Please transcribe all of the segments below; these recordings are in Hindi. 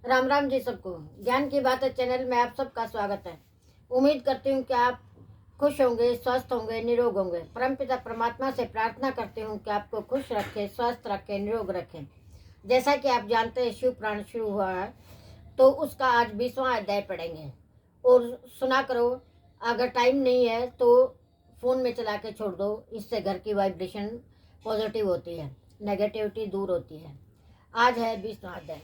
राम राम जी सबको। ज्ञान की बातें चैनल में आप सबका स्वागत है। उम्मीद करती हूँ कि आप खुश होंगे, स्वस्थ होंगे, निरोग होंगे। परमपिता परमात्मा से प्रार्थना करती हूँ कि आपको खुश रखे, स्वस्थ रखे, निरोग रखे। जैसा कि आप जानते हैं शिव पुराण शुरू हुआ है, तो उसका आज 20वां अध्याय पढ़ेंगे और सुना करो। अगर टाइम नहीं है तो फ़ोन में चला के छोड़ दो, इससे घर की वाइब्रेशन पॉजिटिव होती है, नेगेटिविटी दूर होती है। आज है 20वां अध्याय।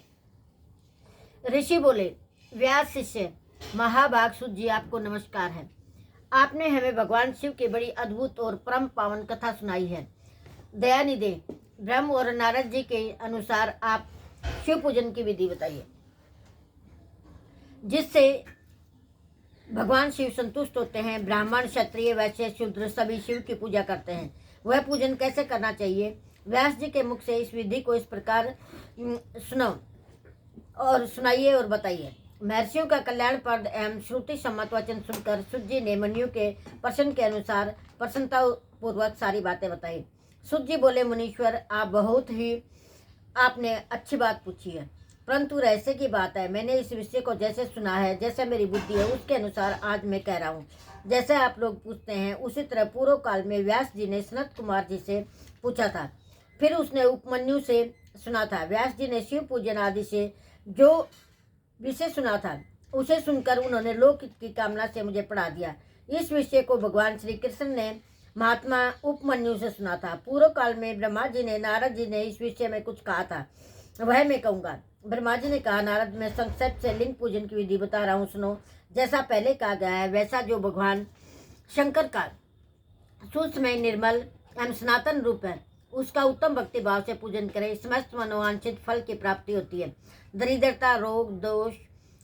ऋषि बोले, व्यास शिष्य महाभाग सुत जी, आपको नमस्कार है। आपने हमें भगवान शिव की बड़ी अद्भुत और परम पावन कथा सुनाई है। दयानिधे ब्रह्म और नारद जी के अनुसार आप शिव पूजन की विधि बताइए, जिससे भगवान शिव संतुष्ट होते हैं। ब्राह्मण, क्षत्रिय, वैश्य, शूद्र सभी शिव की पूजा करते हैं। वह पूजन कैसे करना चाहिए? व्यास जी के मुख से इस विधि को इस प्रकार सुनो और सुनाइए और बताइए। महर्षियों का कल्याणप्रद एवं श्रुति सम्मत वचन सुनकर सुत जी ने मुनियों के प्रश्न के अनुसार प्रसन्नता पूर्वक सारी बातें बताई। सुत जी बोले, मुनीश्वर, आप बहुत ही आपने अच्छी बात पूछी है, परंतु रहस्य की बात है। मैंने इस विषय को जैसे सुना है, जैसे मेरी बुद्धि है, उसके अनुसार आज मैं कह रहा हूँ। जैसे आप लोग पूछते हैं उसी तरह पूर्व काल में व्यास जी ने सनत कुमार जी से पूछा था, फिर उसने उपमन्यु से सुना था। व्यास जी ने शिव पूजन आदि से जो विषय सुना था, उसे सुनकर उन्होंने लोक की कामना से मुझे पढ़ा दिया। इस विषय को भगवान श्री कृष्ण ने महात्मा उपमन्यु से सुना था। पूर्व काल में ब्रह्मा जी ने नारद जी ने इस विषय में कुछ कहा था, वह मैं कहूँगा। ब्रह्मा जी ने कहा, नारद, मैं संक्षेप से लिंग पूजन की विधि बता रहा हूँ, सुनो। जैसा पहले कहा गया है, वैसा जो भगवान शंकर का सूक्ष्म, निर्मल एवं सनातन रूप है, उसका उत्तम भक्ति भाव से पूजन करें। समस्त मनोवांछित फल की प्राप्ति होती है। दरिद्रता, रोग, दोष,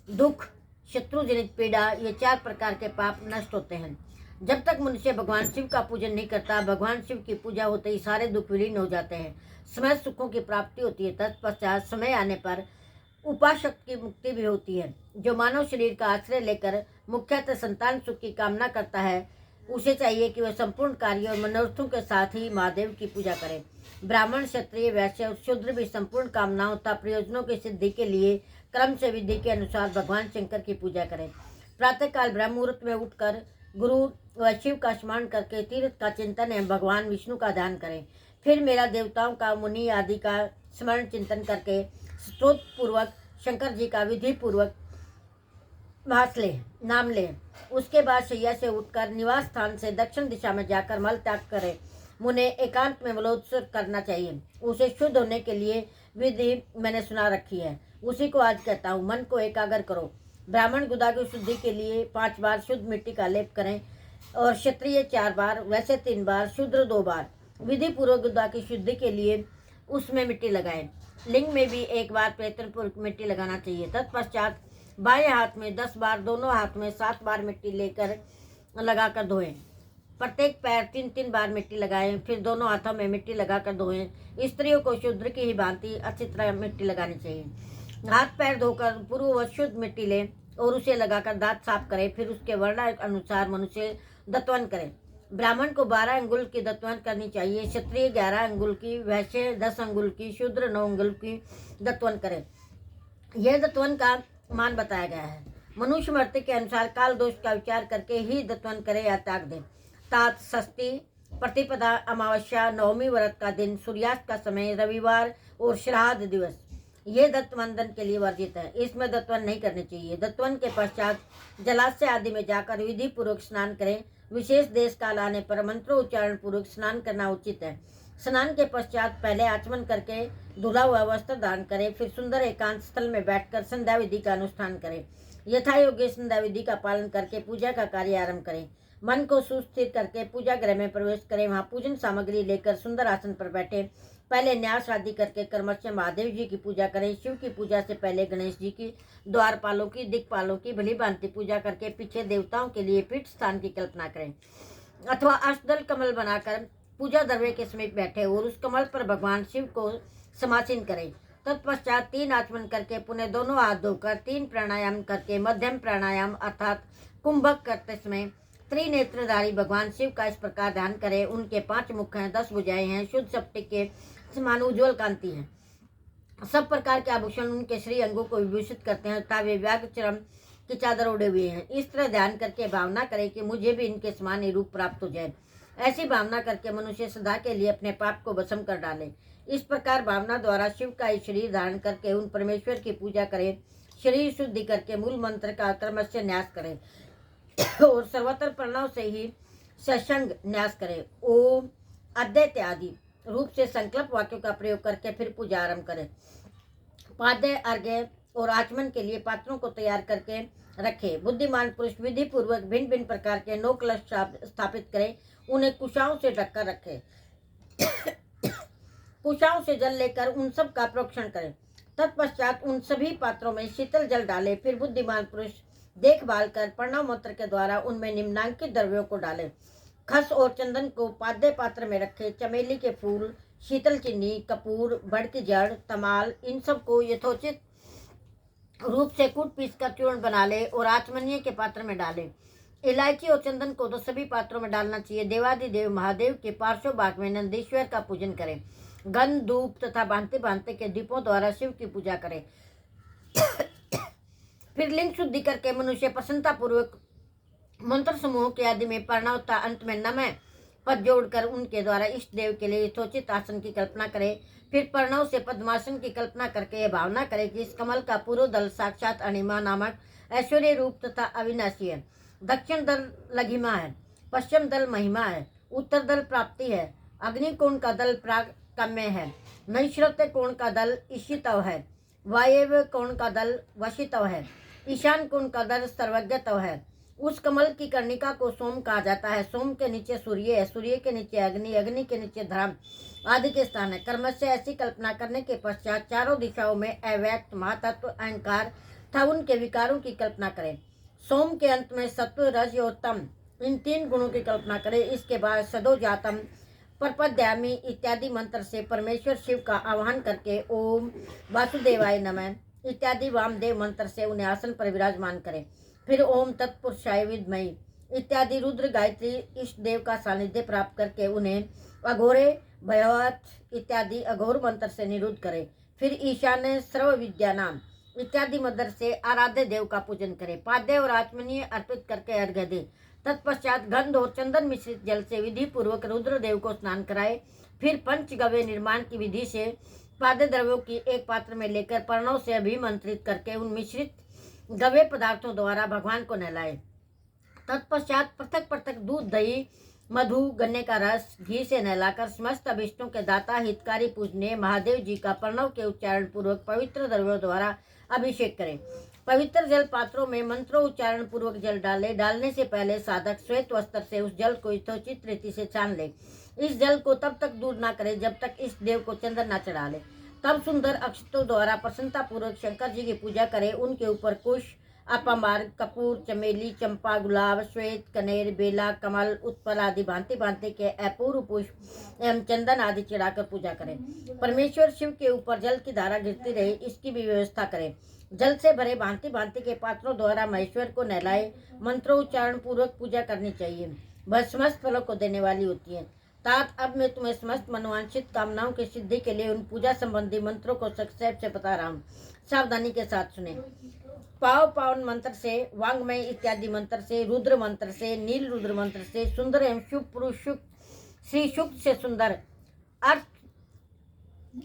दुख, शत्रु जनित पीड़ा, ये 4 प्रकार के पाप नष्ट होते हैं। जब तक मनुष्य भगवान शिव का पूजन नहीं करता, भगवान शिव की पूजा होते ही सारे दुख विलीन हो जाते हैं, समस्त सुखों की प्राप्ति होती है। तत्पश्चात समय आने पर उपासक की मुक्ति भी होती है। जो मानव शरीर का आश्रय लेकर मुख्यतः संतान सुख की कामना करता है, उसे चाहिए कि वह संपूर्ण कार्य और मनोरथों के साथ ही महादेव की पूजा करे। ब्राह्मण, क्षत्रिय, वैश्य और शूद्र भी संपूर्ण कामनाओं तथा प्रयोजनों की सिद्धि के लिए क्रम से विधि के अनुसार भगवान शंकर की पूजा करें। प्रातःकाल ब्रह्म मुहूर्त में उठकर गुरु व शिव का स्मरण करके तीर्थ का चिंतन एवं भगवान विष्णु का ध्यान करें। फिर मेरा देवताओं का, मुनि आदि का स्मरण चिंतन करके स्तोत्र पूर्वक शंकर जी का विधि पूर्वक भास ले, नाम ले। उसके बाद शैया से उठकर निवास स्थान से दक्षिण दिशा में जाकर मल त्याग करें। मुझे एकांत में मलोत्सर्ग करना चाहिए। उसे शुद्ध होने के लिए विधि मैंने सुना रखी है, उसी को आज कहता हूँ। मन को एकाग्र करो। ब्राह्मण गुदा की शुद्धि के लिए 5 बार शुद्ध मिट्टी का लेप करें और क्षत्रिय 4 बार, वैसे 3 बार, शूद्र 2 बार। विधि पूर्वक गुदा की शुद्धि के लिए उसमें मिट्टी लगाएं। लिंग में भी 1 बार प्रयत्न पूर्वक मिट्टी लगाना चाहिए। तत्पश्चात बाएं हाथ में 10 बार, दोनों हाथ में 7 बार मिट्टी लेकर लगाकर धोएं। प्रत्येक पैर 3-3 बार मिट्टी लगाएं, फिर दोनों हाथों में मिट्टी लगाकर धोएं। स्त्रियों को शूद्र की ही भांति अच्छी तरह मिट्टी लगानी चाहिए। हाथ पैर धोकर पूर्ववत शुद्ध मिट्टी लें और उसे लगाकर दांत साफ करें। फिर उसके वर्ण अनुसार मनुष्य दत्वन करें। ब्राह्मण को 12 अंगुल की दत्वन करनी चाहिए, क्षत्रिय 11 अंगुल की, वैश्य 10 अंगुल की, शूद्र 9 अंगुल की दत्वन करें। यह दत्वन का मान बताया गया है। मनुष्य मृत्यु के अनुसार काल दोष का विचार करके ही दत्वन करे या त्याग दे। तात, षष्ठी, प्रतिपदा, अमावस्या, नवमी व्रत का दिन, सूर्यास्त का समय, रविवार और श्राद्ध दिवस ये दत्तवंदन के लिए वर्जित है। इसमें दत्वन नहीं करने चाहिए। दत्वन के पश्चात जलाशय आदि में जाकर विधि पूर्वक स्नान करें। विशेष देश काल आने पर मंत्रोच्चारण पूर्वक स्नान करना उचित है। स्नान के पश्चात पहले आचमन करके धुला हुआ वस्त्र धारण करें। फिर सुंदर एकांत स्थल में बैठकर संध्या विधि का अनुष्ठान करें। यथा योग्य संध्या विधि का पालन करके पूजा का कार्य आरंभ करें। मन को सुस्थिर करके पूजा गृह में प्रवेश करें। वहाँ पूजन सामग्री लेकर सुंदर आसन पर बैठे। पहले न्यास आदि करके क्रमशः महादेव जी की पूजा करें। शिव की पूजा से पहले गणेश जी की, द्वारपालों की, दिक्पालों की भली भांति पूजा करके पीछे देवताओं के लिए पीठ स्थान की कल्पना करें अथवा अष्टदल कमल बनाकर पूजा द्रव्य के समीप बैठे और उस कमल पर भगवान शिव को समासीन करें। तत्पश्चात 3 आचमन करके पुनः दोनों हाथ धोकर 3 प्राणायाम करके मध्यम प्राणायाम अर्थात कुंभक करते समय त्रिनेत्रधारी भगवान शिव का इस प्रकार ध्यान करें। उनके 5 मुख हैं, 10 भुजाएं हैं, शुद्ध स्फटिक के समान उज्ज्वल कांति है। सब प्रकार के आभूषण उनके श्री अंगों को विभूषित करते हैं तथा वे व्याघ्र चरम की चादर ओढ़े हुए हैं। इस तरह ध्यान करके भावना करें कि मुझे भी इनके समान ही रूप प्राप्त हो जाए। ऐसी भावना करके मनुष्य सदा के लिए अपने पाप को भस्म कर डाले। इस प्रकार भावना द्वारा शिव का ही शरीर धारण करके उन परमेश्वर की पूजा करें। शरीर शुद्धि करके मूल मंत्र का क्रमशः न्यास करें और सर्वत्र प्रणव से ही सत्संग न्यास करें। ओम अद्वैत आदि रूप से संकल्प वाक्यों का प्रयोग करके फिर पूजा आरंभ करें। पाद्य अर्घ्य और आचमन के लिए पात्रों को तैयार करके रखें। बुद्धिमान पुरुष विधि पूर्वक भिन्न भिन्न प्रकार के 9 कलश स्थापित करें। उन्हें कुशाओं से ढककर रखें। कुशाओं से जल लेकर उन सब का प्रोक्षण करें। तत्पश्चात उन सभी पात्रों में शीतल जल डालें। फिर बुद्धिमान पुरुष देखभाल कर प्रणव मंत्र के द्वारा उनमें निम्नांकित द्रव्यों को डालें। खस और चंदन को पाद्य पात्र में रखें। चमेली के फूल, शीतल चीनी, कपूर, बड़ की जड़, तमाल, इन सब को यथोचित रूप से कूट पीस कर चूर्ण बना ले और आचमनीय के पात्र में डालें। इलायची और चंदन को तो सभी पात्रों में डालना चाहिए। देवादिदेव महादेव के पार्श्व भाग में नंदीश्वर का पूजन करें। गंध, धूप तथा भांति भांति के दीपों द्वारा शिव की पूजा करें। फिर लिंग शुद्धि करके मनुष्य प्रसन्नता पूर्वक मंत्र समूहों के आदि में प्रणवता अंत में नमः पद जोड़कर उनके द्वारा इष्ट देव के लिए यथोचित आसन की कल्पना करे। फिर प्रणव से पद्मासन की कल्पना करके यह भावना करे कि इस कमल का पूर्व दल साक्षात अणिमा नामक ऐश्वर्य रूप तथा अविनाशी है। दक्षिण दल लघिमा है, पश्चिम दल महिमा है, उत्तर दल प्राप्ति है, अग्नि कोण का दल प्रागम्य है, नैश्रत्य कोण का दल ईशितव है, वायव्य कोण का दल वशितव है, ईशान कोण का दल सर्वज्ञतव है। उस कमल की कर्णिका को सोम कहा जाता है। सोम के नीचे सूर्य है, सूर्य के नीचे अग्नि, अग्नि के नीचे धर्म आदि के स्थान है। कर्म से ऐसी कल्पना करने के पश्चात चारों दिशाओं में अव्यक्त महातत्व अहंकार तथा उनके विकारों की कल्पना करें। सोम के अंत में सत्व, रज और तम, इन 3 गुणों की कल्पना करें। इसके बाद सदो जातम, परपद्यामी इत्यादि मंत्र से परमेश्वर शिव का आह्वान करके ओम वासुदेवाय नमः इत्यादि वामदेव मंत्र से उन्हें आसन पर विराजमान करें। फिर ओम तत्पुरुषाय विद्महि इत्यादि रुद्र गायत्री इष्ट देव का सानिध्य प्राप्त करके उन्हें अघोरे भयवत इत्यादि अघोर मंत्र से निरुद्ध करें। फिर ईशान्य सर्व विद्या नाम इत्यादि मंत्र से आराध्य देव का पूजन करें। पाद्य और आचमनीय अर्पित करके अर्घ्य दें। तत्पश्चात गंध और चंदन मिश्रित जल से विधि पूर्वक रुद्र देव को स्नान कराए। फिर पंचगव्य निर्माण की विधि से पाद्य द्रव्यों की एक पात्र में लेकर पर्णों से अभिमंत्रित करके उन मिश्रित गव्य पदार्थों द्वारा भगवान को नहलाए। तत्पश्चात पृथक पृथक दूध, दही, मधु, गन्ने का रस, घी से नहलाकर समस्त अभिष्टों के दाता हितकारी पूजनीय महादेव जी का प्रणव के उच्चारण पूर्वक पवित्र द्रव्यों द्वारा अभिषेक करें। पवित्र जल पात्रों में मंत्रों उच्चारण पूर्वक जल डाले। डालने से पहले साधक श्वेत वस्त्र से उस जल को यथोचित रीति से छान ले। इस जल को तब तक दूर न करे जब तक इस देव को चंदन न चढ़ा ले। तब सुंदर अक्षतों द्वारा प्रसन्नता पूर्वक शंकर जी की पूजा करें। उनके ऊपर कुश, अपामार्ग, कपूर, चमेली, चंपा, गुलाब, श्वेत, कनेर, बेला, कमल, उत्पल आदि भांति भांति के अपूर्व पुष्प एवं चंदन आदि चढ़ाकर पूजा करें। परमेश्वर शिव के ऊपर जल की धारा गिरती रहे, इसकी भी व्यवस्था करें। जल से भरे भांति भांति के पात्रों द्वारा महेश्वर को नहलाए। मंत्रोच्चारण पूर्वक पूजा करनी चाहिए, वह समस्त फलों को देने वाली होती है। तात अब मैं तुम्हें समस्त मनोवांछित कामनाओं की सिद्धि के लिए उन पूजा संबंधी मंत्रों को संक्षेप से बता रहा हूँ, सावधानी के साथ सुने। पाव पावन मंत्र से, वांग्मय इत्यादि मंत्र से, रुद्र मंत्र से, नील रुद्र मंत्र से, सुंदर एवं शुभ पुरुष श्री शुक्त से सुंदर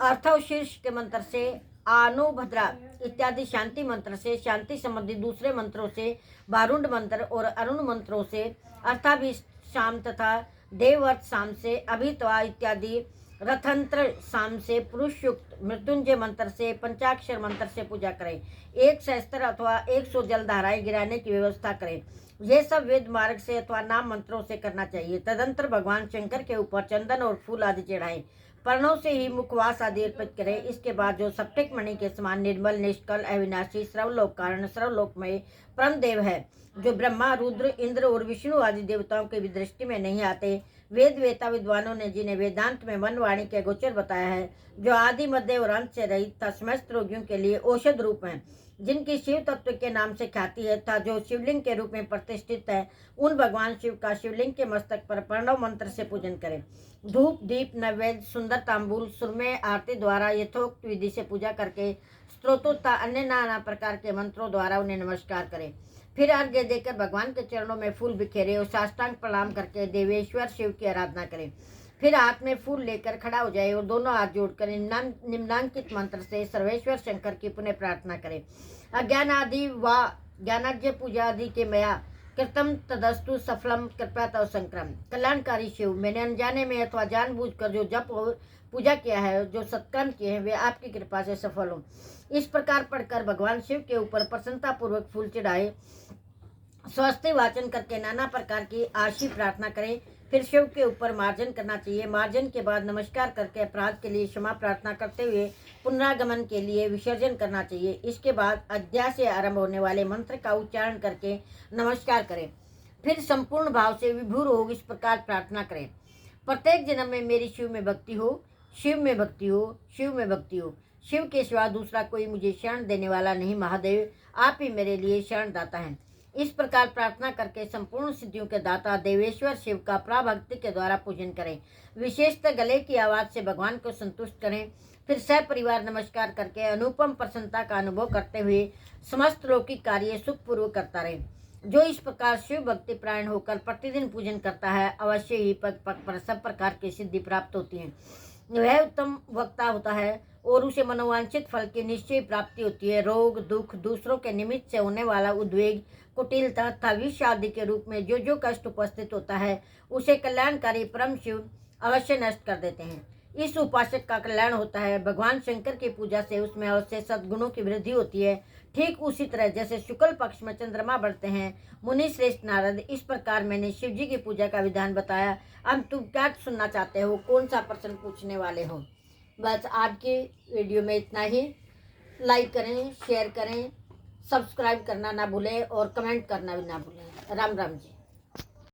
अर्थव शीर्ष के मंत्र से, आनुभद्रा इत्यादि शांति मंत्र से, शांति संबंधी दूसरे मंत्रों से, बारुंड मंत्र और अरुण मंत्रों से, अर्थाभिशाम तथा देवर्थ शाम से, अभित्वा इत्यादि रथंत्र शाम से, पुरुष युक्त मृत्युंजय मंत्र से, पंचाक्षर मंत्र से पूजा करें। 1 सहस्त्र अथवा 100 जलधाराएं गिराने की व्यवस्था करें। ये सब वेद मार्ग से अथवा नाम मंत्रों से करना चाहिए। तदंतर भगवान शंकर के ऊपर चंदन और फूल आदि चढ़ाएं। पर्णों से ही मुखवास आदि अर्पित करें। इसके बाद जो सप्टिक मणि के समान निर्मल, निष्कल, अविनाशी, सर्वलोक कारण, सर्वलोकमय परम देव है, जो ब्रह्मा, रुद्र, इंद्र और विष्णु आदि देवताओं की भी दृष्टि में नहीं आते, वेद वेता विद्वानों ने जिन्हें वेदांत में मन वाणी के गोचर बताया है, जो आदि मध्य और अंत से रहित तथा समस्त रोगियों के लिए औषध रूप हैं, जिनकी शिव तत्व के नाम से ख्याति है तथा जो शिवलिंग के रूप में प्रतिष्ठित है, उन भगवान शिव का शिवलिंग के मस्तक पर प्रणव मंत्र से पूजन करें। धूप, दीप, नैवेद्य, सुंदर तांबूल, सुरमे आरती द्वारा यथोक्त विधि से पूजा करके स्त्रोतों तथा अन्य नाना प्रकार के मंत्रों द्वारा उन्हें नमस्कार करें। फिर अर्घ्य देकर भगवान के चरणों में फूल बिखेरे और साष्टांग प्रणाम करके देवेश्वर शिव की आराधना करें। फिर हाथ में फूल लेकर खड़ा हो जाए और दोनों हाथ जोड़कर निम्नांकित मंत्र से सर्वेश्वर शंकर की पुण्य प्रार्थना करें। अज्ञान आदि व ज्ञानाज्ञ पूजा आदि के मया कृतम तदस्तु सफलम कृपया तव संक्रम। कल्याणकारी शिव, मैंने अनजाने में अथवा जानबूझकर जो जप और पूजा किया है, जो सत्कर्म किए हैं, वे आपकी कृपा से सफल हों। इस प्रकार पढ़कर भगवान शिव के ऊपर प्रसन्नता पूर्वक फूल चढ़ाए, स्वस्ति वाचन करके नाना प्रकार की आशी प्रार्थना करें। फिर शिव के ऊपर मार्जन करना चाहिए। मार्जन के बाद नमस्कार करके अपराध के लिए क्षमा प्रार्थना करते हुए पुनरागमन के लिए विसर्जन करना चाहिए। इसके बाद अध्याय से आरंभ होने वाले मंत्र का उच्चारण करके नमस्कार करें। फिर संपूर्ण भाव से विभोर हो इस प्रकार प्रार्थना करें। प्रत्येक जन्म में मेरी शिव में भक्ति हो, शिव में भक्ति हो, शिव में भक्ति हो। शिव के सिवा दूसरा कोई मुझे शरण देने वाला नहीं। महादेव, आप ही मेरे लिए शरणदाता हैं। इस प्रकार प्रार्थना करके संपूर्ण सिद्धियों के दाता देवेश्वर शिव का प्राभक्ति के द्वारा पूजन करें। विशेषतः गले की आवाज से भगवान को संतुष्ट करें। फिर सपरिवार नमस्कार करके अनुपम प्रसन्नता का अनुभव करते हुए समस्त लौकिक कार्य सुखपूर्वक करता रहे। जो इस प्रकार शिव भक्ति प्रायण होकर प्रतिदिन पूजन करता है, अवश्य ही पग पग पर सब प्रकार की सिद्धि प्राप्त होती है। वह उत्तम वक्ता होता है और उसे मनोवांछित फल की निश्चय प्राप्ति होती है। रोग, दुख, दूसरों के निमित्त से होने वाला उद्वेग, कुटिलता तथा विष आदि के रूप में जो जो कष्ट उपस्थित होता है, उसे कल्याणकारी परम शिव अवश्य नष्ट कर देते हैं। इस उपासक का कल्याण होता है। भगवान शंकर की पूजा से उसमें अवश्य सद्गुणों की वृद्धि होती है। ठीक उसी तरह जैसे शुक्ल पक्ष में चंद्रमा बढ़ते हैं। मुनि श्रेष्ठ नारद, इस प्रकार मैंने शिव जी की पूजा का विधान बताया। अब तुम क्या सुनना चाहते हो? कौन सा प्रश्न पूछने वाले हो? बस आज के वीडियो में इतना ही। लाइक करें, शेयर करें, सब्सक्राइब करना ना भूलें और कमेंट करना भी ना भूलें। राम राम जी।